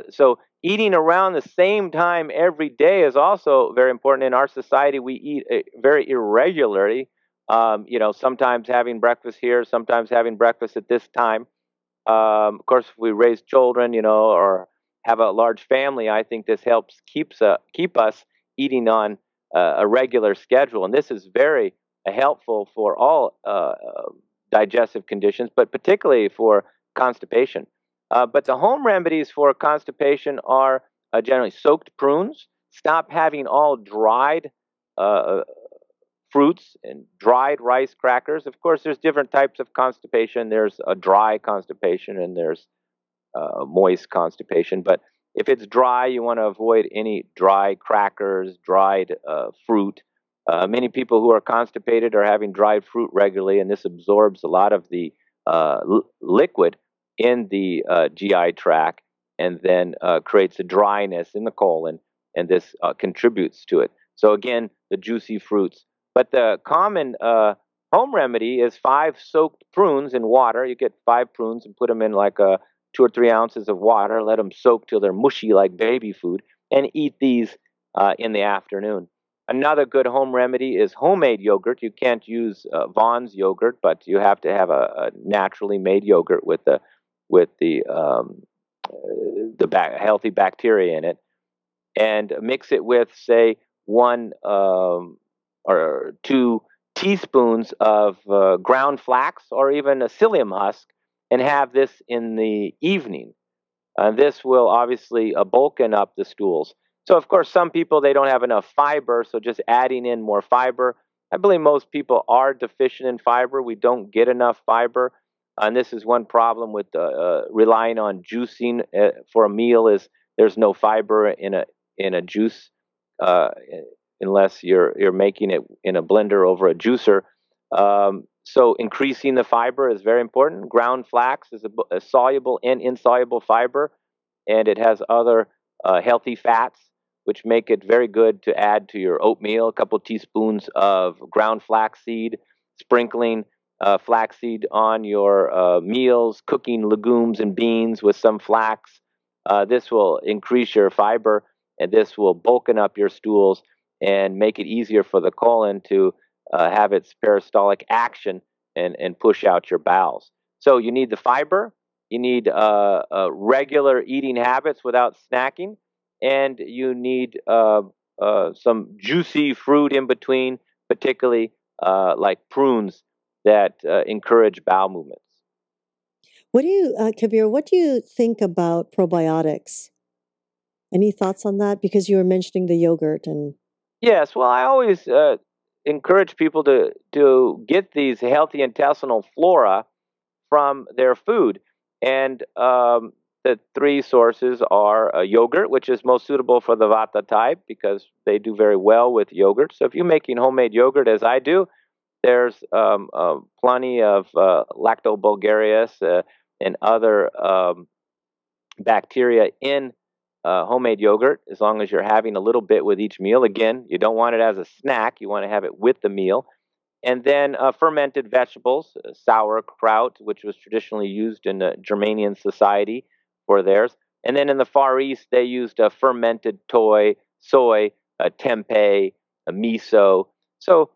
So eating around the same time every day is also very important. In our society, we eat very irregularly. Sometimes having breakfast here, sometimes having breakfast at this time. Of course, if we raise children, or have a large family, I think this helps keep us eating on a regular schedule. And this is very helpful for all digestive conditions, but particularly for constipation. But the home remedies for constipation are generally soaked prunes. Stop having all dried fruits and dried rice crackers. Of course, there's different types of constipation. There's a dry constipation and there's moist constipation. But if it's dry, you want to avoid any dry crackers, dried fruit. Many people who are constipated are having dried fruit regularly, and this absorbs a lot of the liquid in the GI tract and then creates a dryness in the colon, and this contributes to it. So again, the juicy fruits. But the common home remedy is 5 soaked prunes in water. You get 5 prunes and put them in like 2 or 3 ounces of water. Let them soak till they're mushy like baby food, and eat these in the afternoon. Another good home remedy is homemade yogurt. You can't use Vaughn's yogurt, but you have to have a naturally made yogurt with the healthy bacteria in it, and mix it with, say, 1 or 2 teaspoons of ground flax or even a psyllium husk, and have this in the evening. This will obviously bulken up the stools. So, of course, some people, they don't have enough fiber, so just adding in more fiber. I believe most people are deficient in fiber. We don't get enough fiber. And this is one problem with relying on juicing for a meal, is there's no fiber in a juice unless you're making it in a blender over a juicer. So increasing the fiber is very important. Ground flax is a soluble and insoluble fiber, and it has other healthy fats, which make it very good to add to your oatmeal. A couple teaspoons of ground flaxseed, sprinkling flaxseed on your meals, cooking legumes and beans with some flax. This will increase your fiber, and this will bulken up your stools and make it easier for the colon to have its peristaltic action and push out your bowels. So you need the fiber, you need regular eating habits without snacking, and you need some juicy fruit in between, particularly like prunes that encourage bowel movements. What do you, Kabir, what do you think about probiotics? Any thoughts on that? Because you were mentioning the yogurt and... Yes, well, I always encourage people to get these healthy intestinal flora from their food. And the 3 sources are yogurt, which is most suitable for the Vata type because they do very well with yogurt. So if you're making homemade yogurt, as I do, there's plenty of Lactobulgarius and other bacteria in homemade yogurt, as long as you're having a little bit with each meal. Again, you don't want it as a snack. You want to have it with the meal. And then fermented vegetables, sauerkraut, which was traditionally used in the Germanian society for theirs. And then in the Far East, they used fermented soy, tempeh, miso. So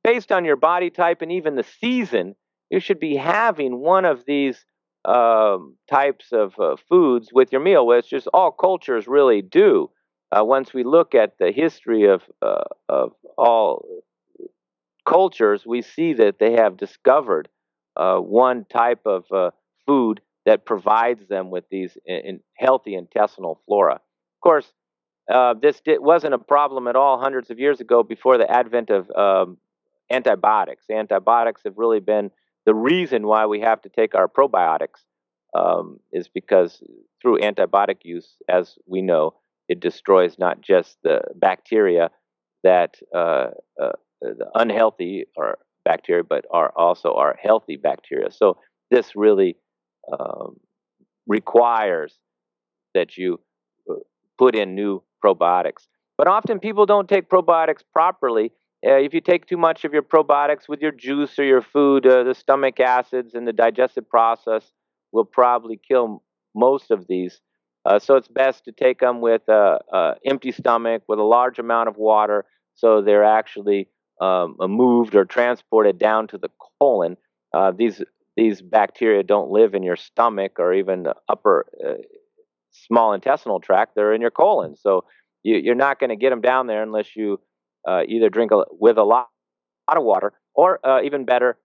based on your body type and even the season, you should be having one of these types of foods with your meal, which is all cultures really do. Once we look at the history of all cultures, we see that they have discovered one type of food that provides them with these healthy intestinal flora. Of course, this wasn't a problem at all hundreds of years ago before the advent of antibiotics. Antibiotics have really been the reason why we have to take our probiotics, is because through antibiotic use, as we know, it destroys not just the bacteria that the unhealthy or bacteria, but are also our healthy bacteria. So this really requires that you put in new probiotics. But often people don't take probiotics properly. If you take too much of your probiotics with your juice or your food, the stomach acids and the digestive process will probably kill most of these. So it's best to take them with empty stomach, with a large amount of water, so they're actually moved or transported down to the colon. These bacteria don't live in your stomach or even the upper small intestinal tract. They're in your colon. So you're not going to get them down there unless you either drink with a lot of water, or even better,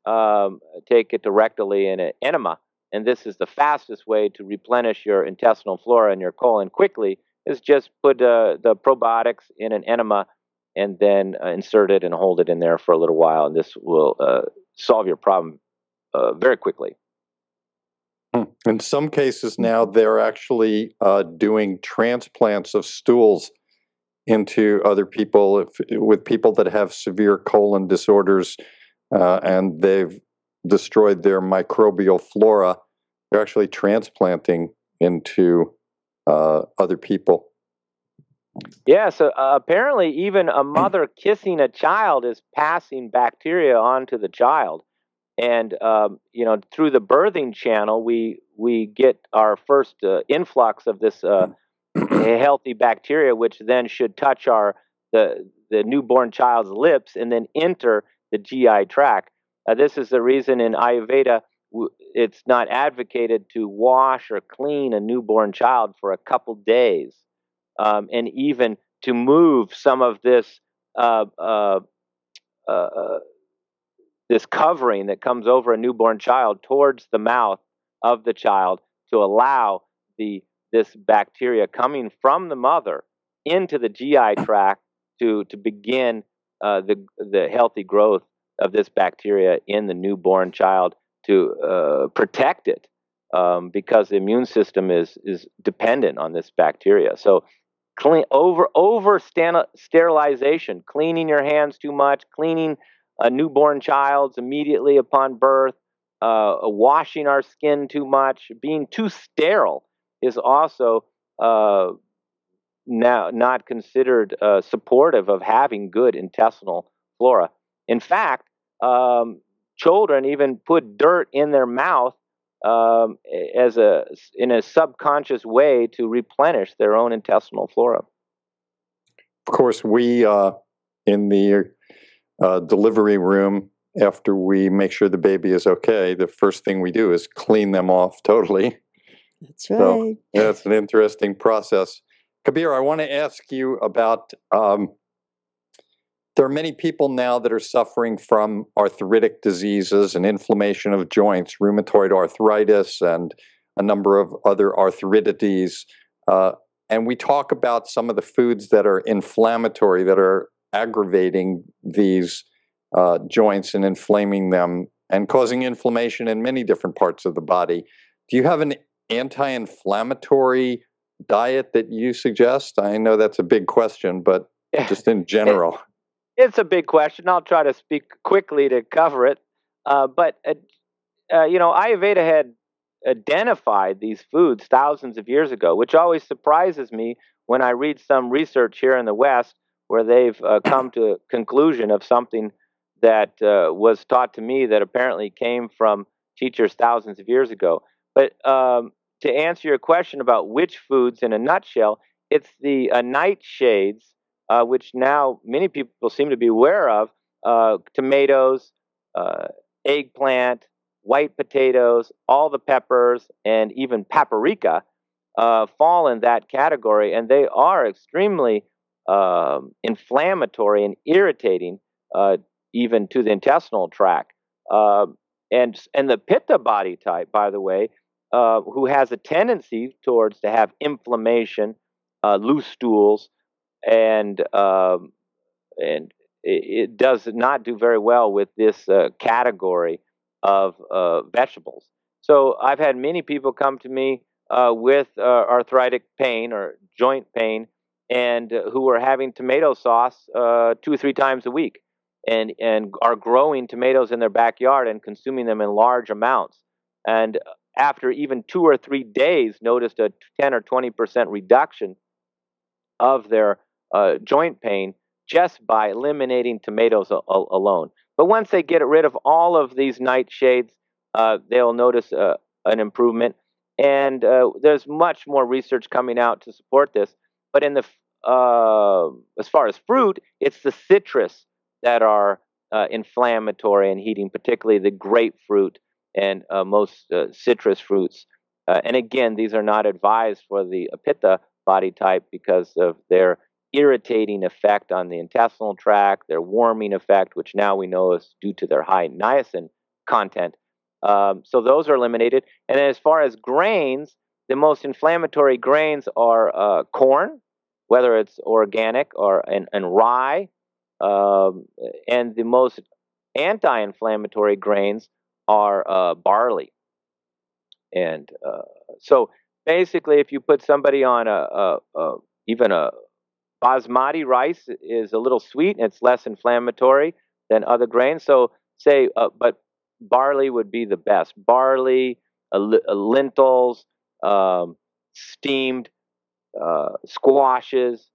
take it directly in an enema. And this is the fastest way to replenish your intestinal flora in your colon quickly, is just put the probiotics in an enema and then insert it and hold it in there for a little while. And this will solve your problem very quickly. In some cases now, they're actually doing transplants of stools into other people, with people that have severe colon disorders, and they've destroyed their microbial flora. They're actually transplanting into other people. Yeah, so apparently even a mother kissing a child is passing bacteria onto the child. And, through the birthing channel, we get our first influx of this healthy bacteria, which then should touch the newborn child's lips and then enter the GI tract. This is the reason in Ayurveda it's not advocated to wash or clean a newborn child for a couple days, and even to move some of this this covering that comes over a newborn child towards the mouth of the child to allow this bacteria coming from the mother into the GI tract to begin the healthy growth of this bacteria in the newborn child, to protect it, because the immune system is dependent on this bacteria. So sterilization, cleaning your hands too much, cleaning a newborn child's immediately upon birth, washing our skin too much, being too sterile is also now not considered supportive of having good intestinal flora. In fact, children even put dirt in their mouth in a subconscious way to replenish their own intestinal flora. Of course, we in the delivery room, after we make sure the baby is okay, the first thing we do is clean them off totally. That's right. So that's an interesting process. Kabir, I want to ask you about, there are many people now that are suffering from arthritic diseases and inflammation of joints, rheumatoid arthritis, and a number of other arthritides. And we talk about some of the foods that are inflammatory, that are aggravating these joints and inflaming them and causing inflammation in many different parts of the body. Do you have an anti-inflammatory diet that you suggest? I know that's a big question, but just in general. It's a big question. I'll try to speak quickly to cover it. But Ayurveda had identified these foods thousands of years ago, which always surprises me when I read some research here in the West where they've come to a conclusion of something that was taught to me that apparently came from teachers thousands of years ago. But to answer your question about which foods in a nutshell, it's the nightshades, which now many people seem to be aware of. Tomatoes, eggplant, white potatoes, all the peppers, and even paprika fall in that category, and they are extremely inflammatory and irritating. even to the intestinal tract. And the Pitta body type, by the way, who has a tendency towards to have inflammation, loose stools, and it does not do very well with this category of vegetables. So I've had many people come to me with arthritic pain or joint pain, and who are having tomato sauce 2 or 3 times a week, and are growing tomatoes in their backyard and consuming them in large amounts. And after even 2 or 3 days, noticed a 10 or 20% reduction of their joint pain just by eliminating tomatoes alone. But once they get rid of all of these nightshades, they'll notice an improvement. And there's much more research coming out to support this. But in the as far as fruit, it's the citrus that are inflammatory and heating, particularly the grapefruit and most citrus fruits. And again, these are not advised for the Pitta body type because of their irritating effect on the intestinal tract, their warming effect, which now we know is due to their high niacin content. So those are eliminated. And as far as grains, the most inflammatory grains are corn, whether it's organic or and rye, and the most anti-inflammatory grains are barley. And so basically, if you put somebody on even a basmati rice is a little sweet and it's less inflammatory than other grains. So say, but barley would be the best. Barley, lentils, steamed squashes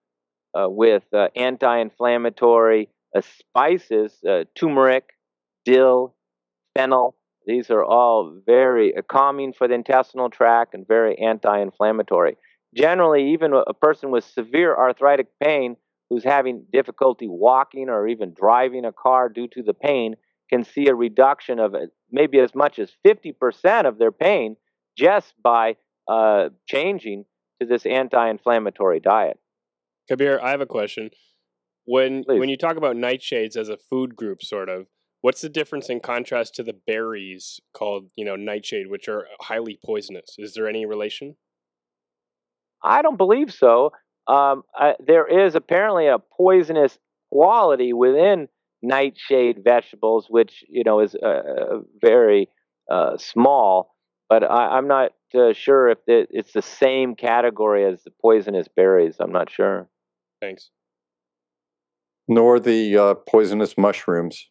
with anti-inflammatory spices, turmeric, dill, fennel. These are all very calming for the intestinal tract and very anti-inflammatory. Generally, even a person with severe arthritic pain who's having difficulty walking or even driving a car due to the pain can see a reduction of maybe as much as 50% of their pain just by changing to this anti-inflammatory diet. Kabir, I have a question. When Please. you talk about nightshades as a food group, sort of, what's the difference in contrast to the berries called, nightshade, which are highly poisonous? Is there any relation? I don't believe so. There is apparently a poisonous quality within nightshade vegetables, which is very small. But I'm not sure if it's the same category as the poisonous berries. I'm not sure. Thanks. Nor the poisonous mushrooms.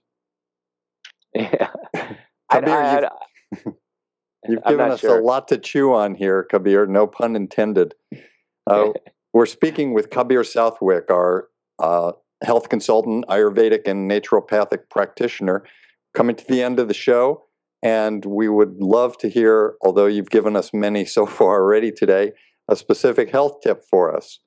Yeah. Kabir, you've given us a lot to chew on here, Kabir, no pun intended. We're speaking with Kabir Southwick, our health consultant, Ayurvedic and naturopathic practitioner, coming to the end of the show. And we would love to hear, although you've given us many so far already today, a specific health tip for us.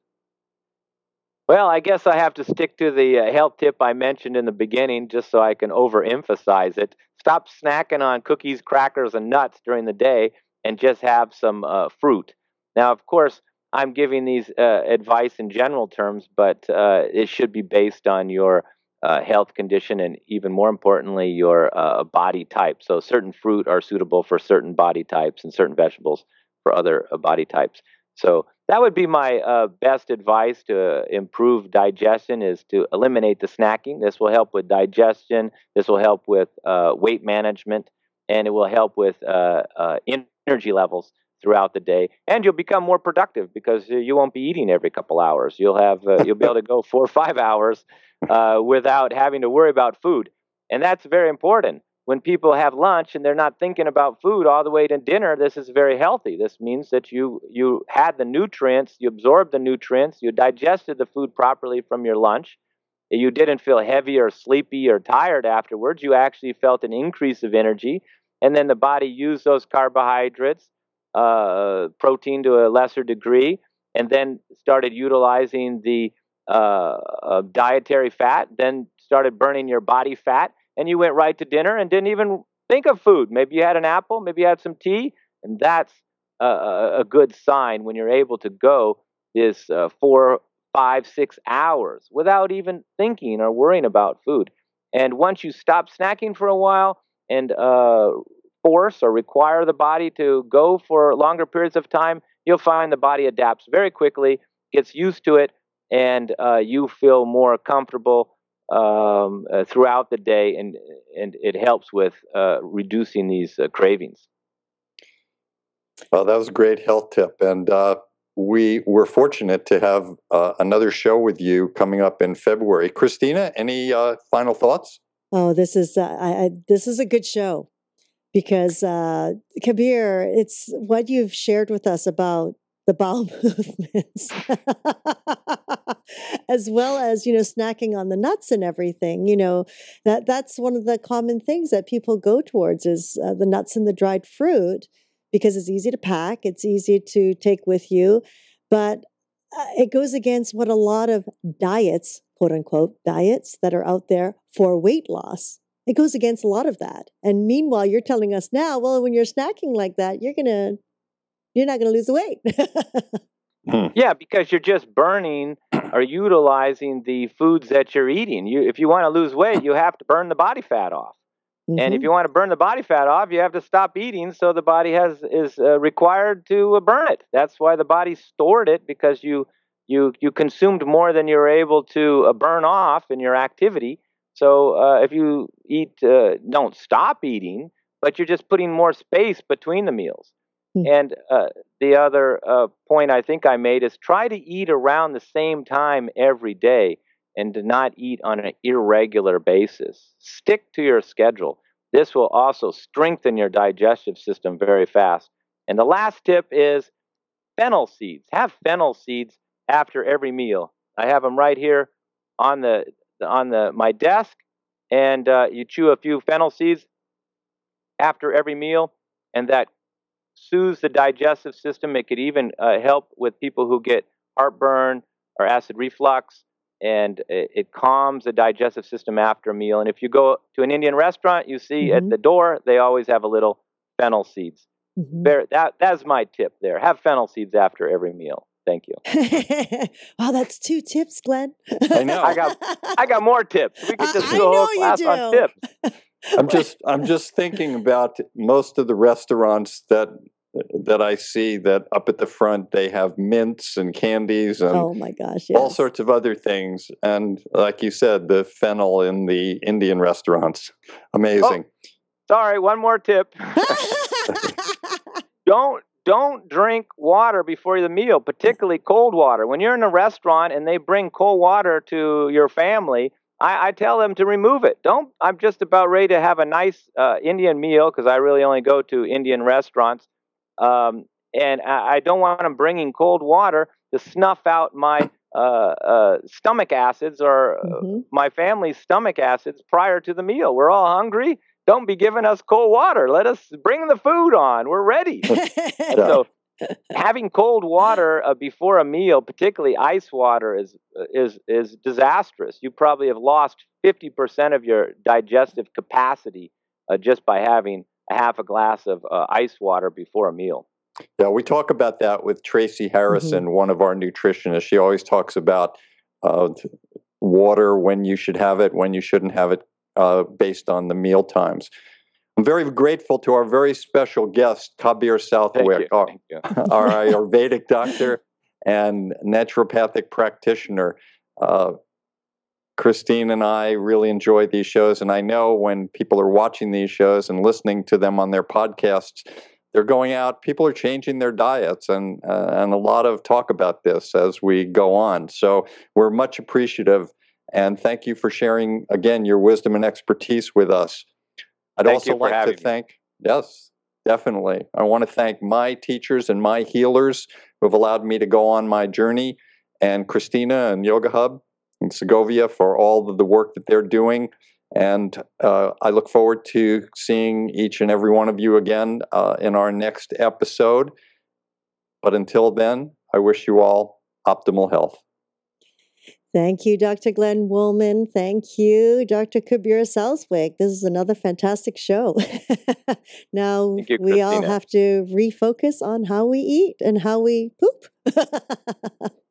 Well, I guess I have to stick to the health tip I mentioned in the beginning just so I can overemphasize it. Stop snacking on cookies, crackers, and nuts during the day and just have some fruit. Now, of course, I'm giving these advice in general terms, but it should be based on your health condition and, even more importantly, your body type. So certain fruit are suitable for certain body types and certain vegetables for other body types. So that would be my best advice to improve digestion, is to eliminate the snacking. This will help with digestion. This will help with weight management, and it will help with energy levels throughout the day. And you'll become more productive because you won't be eating every couple hours. You'll be able to go 4 or 5 hours without having to worry about food. And that's very important. When people have lunch and they're not thinking about food all the way to dinner, this is very healthy. This means that you had the nutrients, you absorbed the nutrients, you digested the food properly from your lunch. You didn't feel heavy or sleepy or tired afterwards. You actually felt an increase of energy. And then the body used those carbohydrates, protein to a lesser degree, and then started utilizing the dietary fat, then started burning your body fat. And you went right to dinner and didn't even think of food. Maybe you had an apple, maybe you had some tea, and that's a good sign when you're able to go this 4, 5, 6 hours without even thinking or worrying about food. And once you stop snacking for a while and force or require the body to go for longer periods of time, you'll find the body adapts very quickly, gets used to it, and you feel more comfortable throughout the day, and it helps with reducing these cravings. Well, that was a great health tip, and we were fortunate to have another show with you coming up in February. Christina, any final thoughts? Oh, this is this is a good show because Kabir, it's what you've shared with us about the bowel movements, as well as snacking on the nuts and everything. That's one of the common things that people go towards is the nuts and the dried fruit, because it's easy to pack, it's easy to take with you, but it goes against what a lot of diets, quote unquote, diets that are out there for weight loss. It goes against a lot of that. And meanwhile, you're telling us now, well, when you're snacking like that, you're not going to lose the weight. Yeah, because you're just burning or utilizing the foods that you're eating. If you want to lose weight, you have to burn the body fat off. And if you want to burn the body fat off, you have to stop eating, so the body is required to burn it. That's why the body stored it, because you consumed more than you were able to burn off in your activity. So if you eat, don't stop eating, but you're just putting more space between the meals. And the other point I think I made is try to eat around the same time every day, and to not eat on an irregular basis. Stick to your schedule. This will also strengthen your digestive system very fast. And the last tip is fennel seeds. Have fennel seeds after every meal. I have them right here on my desk, and you chew a few fennel seeds after every meal, and that soothes the digestive system. It could even help with people who get heartburn or acid reflux, and it calms the digestive system after a meal. And if you go to an Indian restaurant, you see at the door, they always have a little fennel seeds. That's my tip there. Have fennel seeds after every meal. Thank you. Wow, that's 2 tips, Glenn. I know. I got more tips. We could just do a whole class on tips. I'm just thinking about most of the restaurants that I see that up at the front, they have mints and candies and oh my gosh, yes. all sorts of other things. And like you said, the fennel in the Indian restaurants. Amazing. Oh, sorry, one more tip. Don't drink water before the meal, particularly cold water. When you're in a restaurant and they bring cold water to your family, I tell them to remove it. I'm just about ready to have a nice Indian meal, because I really only go to Indian restaurants. And I don't want them bringing cold water to snuff out my stomach acids or my family's stomach acids prior to the meal. We're all hungry. Don't be giving us cold water. Let us bring the food on. We're ready. So having cold water before a meal, particularly ice water, is disastrous. You probably have lost 50% of your digestive capacity just by having a half a glass of ice water before a meal. Yeah, we talk about that with Tracy Harrison, one of our nutritionists. She always talks about water, when you should have it, when you shouldn't have it, based on the meal times. I'm very grateful to our very special guest, Kabir Southwick, our Ayurvedic doctor and naturopathic practitioner. Christine and I really enjoy these shows, and I know when people are watching these shows and listening to them on their podcasts, they're going out, people are changing their diets, and a lot of talk about this as we go on. So we're much appreciative, and thank you for sharing, again, your wisdom and expertise with us. I'd also like to thank, yes, definitely. I want to thank my teachers and my healers who have allowed me to go on my journey, and Christina and Yoga Hub and Segovia for all of the work that they're doing. And I look forward to seeing each and every one of you again in our next episode. But until then, I wish you all optimal health. Thank you, Dr. Glenn Woolman. Thank you, Dr. Kabir Southwick. This is another fantastic show. Now we all have to refocus on how we eat and how we poop.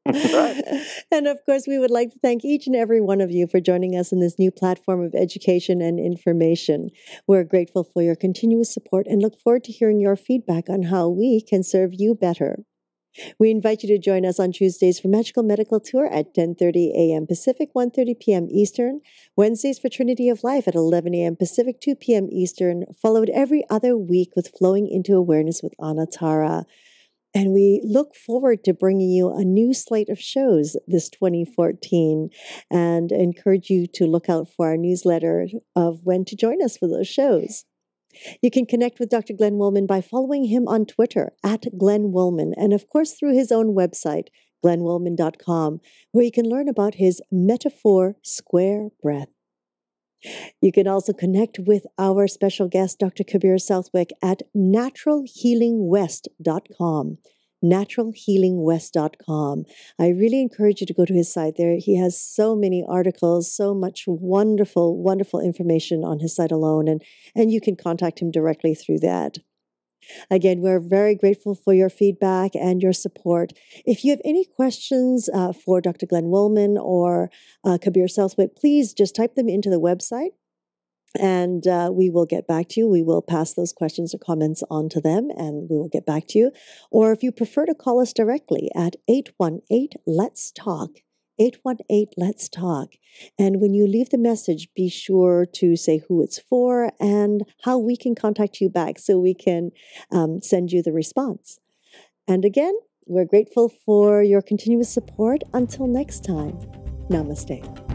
Right. And of course, we would like to thank each and every one of you for joining us in this new platform of education and information. We're grateful for your continuous support and look forward to hearing your feedback on how we can serve you better. We invite you to join us on Tuesdays for Magical Medical Tour at 10:30 a.m. Pacific, 1:30 p.m. Eastern. Wednesdays for Trinity of Life at 11 a.m. Pacific, 2 p.m. Eastern, followed every other week with Flowing into Awareness with Anatara. And we look forward to bringing you a new slate of shows this 2014 and encourage you to look out for our newsletter of when to join us for those shows. You can connect with Dr. Glenn Woolman by following him on Twitter at Glenn Woolman, and of course through his own website, glennwoolman.com, where you can learn about his Metaphor Square Breath. You can also connect with our special guest, Dr. Kabir Southwick, at naturalhealingwest.com. naturalhealingwest.com. I really encourage you to go to his site there. He has so many articles, so much wonderful, wonderful information on his site alone, and you can contact him directly through that. Again, we're very grateful for your feedback and your support. If you have any questions for Dr. Glenn Woolman or Kabir Southwick, please just type them into the website. And we will get back to you. We will pass those questions or comments on to them, and we will get back to you. Or if you prefer to call us directly at 818-LETS-TALK, 818-LETS-TALK. And when you leave the message, be sure to say who it's for and how we can contact you back so we can send you the response. And again, we're grateful for your continuous support. Until next time, namaste.